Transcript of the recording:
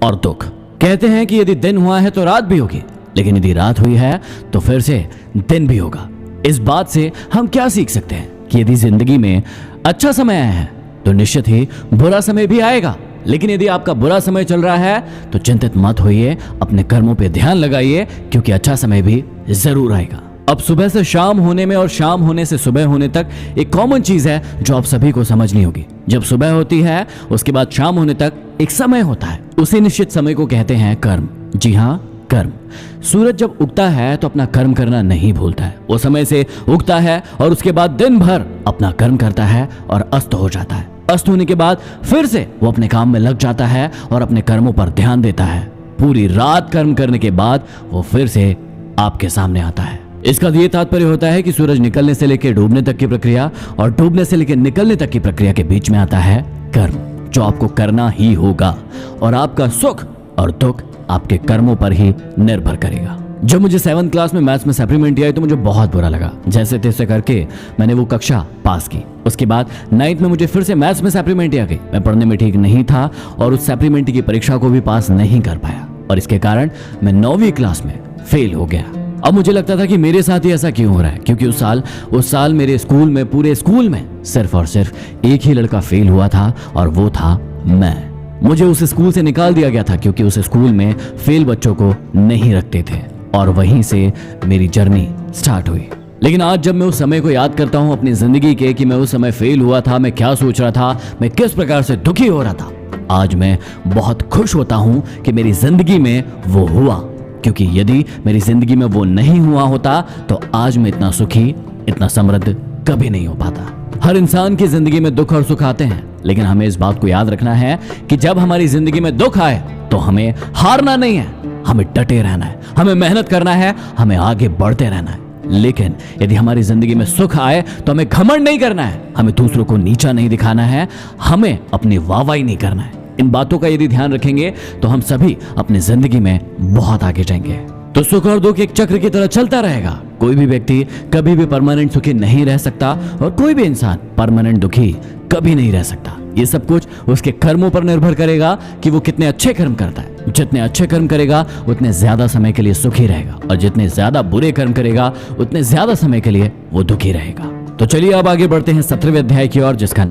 और दुख। कहते हैं कि यदि दिन हुआ है तो रात भी होगी, लेकिन यदि रात हुई है तो फिर से दिन भी होगा। इस बात से हम क्या सीख सकते हैं कि यदि जिंदगी में अच्छा समय आया है तो निश्चित ही बुरा समय भी आएगा। लेकिन यदि आपका बुरा समय चल रहा है तो चिंतित मत होइए, अपने कर्मों पे ध्यान लगाइए, क्योंकि अच्छा समय भी जरूर आएगा। अब सुबह से शाम होने में और शाम होने से सुबह होने तक एक कॉमन चीज है जो आप सभी को समझनी होगी। जब सुबह होती है उसके बाद शाम होने तक एक समय होता है, उसी निश्चित समय को कहते हैं कर्म। जी हाँ, कर्म। सूरज जब उगता है तो अपना कर्म करना नहीं भूलता है, वो समय से उगता है और उसके बाद दिन भर अपना कर्म करता है और अस्त हो जाता है। अस्त होने के बाद फिर से वो अपने काम में लग जाता है और अपने कर्मों पर ध्यान देता है। पूरी रात कर्म करने के बाद वो फिर से आपके सामने आता है। इसका ये तात्पर्य होता है कि सूरज निकलने से लेकर डूबने तक की प्रक्रिया और डूबने से लेकर निकलने तक की प्रक्रिया के बीच में आता है कर्म, जो आपको करना ही होगा। और आपका सुख और दुख आपके कर्मों पर ही निर्भर करेगा। जब मुझे 7th क्लास में मैथ्स में सप्लीमेंट्री आई तो मुझे बहुत बुरा लगा। जैसे तैसे करके मैंने वो कक्षा पास की। उसके बाद 9th में मुझे फिर से मैथ्स में सप्लीमेंट्री आ गई। मैं पढ़ने में ठीक नहीं था और उस सप्लीमेंट्री की परीक्षा को भी पास नहीं कर पाया और इसके कारण मैं 9वीं क्लास में फेल हो गया। अब मुझे लगता था कि मेरे साथ ही ऐसा क्यों हो रहा है, क्योंकि उस साल मेरे स्कूल में, पूरे स्कूल में सिर्फ और सिर्फ एक ही लड़का फेल हुआ था और वो था मैं। मुझे उस स्कूल से निकाल दिया गया था क्योंकि उस स्कूल में फेल बच्चों को नहीं रखते थे और वहीं से मेरी जर्नी स्टार्ट हुई। लेकिन आज जब मैं उस समय को याद करता हूं अपनी जिंदगी के कि मैं उस समय फेल हुआ था, मैं क्या सोच रहा था, मैं किस प्रकार से दुखी हो रहा था, आज मैं बहुत खुश होता हूं कि मेरी जिंदगी में वो हुआ। क्योंकि यदि मेरी जिंदगी में वो नहीं हुआ होता तो आज मैं इतना सुखी, इतना समृद्ध कभी नहीं हो पाता। हर इंसान की जिंदगी में दुख और सुख आते हैं, लेकिन हमें इस बात को याद रखना है कि जब हमारी जिंदगी में दुख आए तो हमें हारना नहीं है, हमें डटे रहना है, हमें मेहनत करना है, हमें आगे बढ़ते रहना है। लेकिन यदि हमारी जिंदगी में सुख आए तो हमें घमंड नहीं करना है, हमें दूसरों को नीचा नहीं दिखाना है, हमें अपनी वाहवाही नहीं करना है। इन बातों का यदि ध्यान रखेंगे तो हम सभी अपनी जिंदगी में बहुत आगे जाएंगे। तो सुख और दुख एक चक्र की तरह चलता रहेगा। कोई भी व्यक्ति कभी भी परमानेंट सुखी नहीं रह सकता और कोई भी इंसान परमानेंट दुखी कभी नहीं रह सकता। ये सब कुछ उसके कर्मों पर निर्भर करेगा कि वो कितने अच्छे कर्म करता है। जितने अच्छे कर्म करेगा उतने ज्यादा समय के लिए सुखी रहेगा और जितने ज्यादा बुरे कर्म करेगा उतने ज्यादा समय के लिए वो दुखी रहेगा। तो चलिए अब आगे बढ़ते हैं 17वें अध्याय की ओर, जिसका